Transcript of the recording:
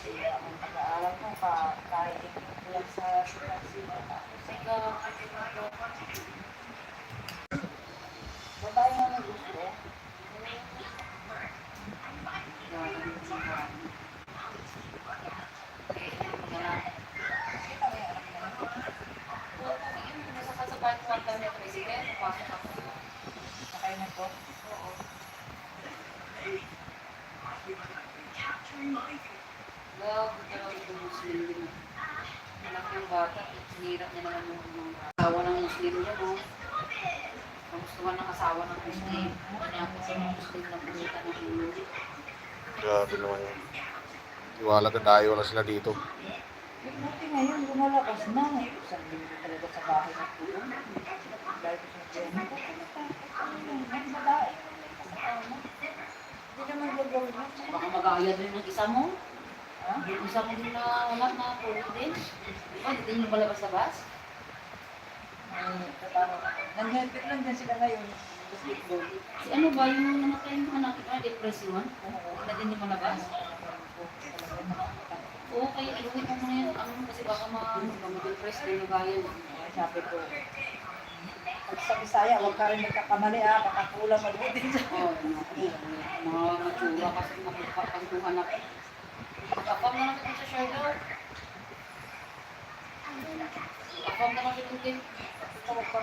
Sila ang pag-aaral mo, kahit ko lang sa sila. Tapos ikaw, babae na gusto. Sakay na to? Oo. Love, ito Muslim din. Anak ng bata, sinira niya naman yung asawa ng Muslim niya, no? Ang gusto ng asawa ng Muslim. Kanya po sa Muslim na pumunta ng ulo. Grabe naman yun. Iwala ka tayo, wala sila dito. Buti ngayon, lumalabas na. Isang linggo talaga sa bahay na tulong. Dahil ko sa tiyan ko, ang babae hindi naman gagawin mo. Baka mag-aaya din ng isa mo. Ha? Yung isa mo din na wala na pulot din. Diba, hindi din yung malabas-labas. Nag-helpit lang din sila ngayon. Basketball. Si ano ba yung namatay yung anak ito, depression? Wala din yung malabas. Oo, kaya iluwi mo muna yan. Ano kasi baka ma-depress din yung gaya. Sabi ko, pag sa Bisaya, huwag ka rin magkakamali baka kulang mabuti siya. Oo, mga matsura kasi makapagpantuhan na. Kapag na natin sa Sherlock. Kapag na natin din. Huwag ka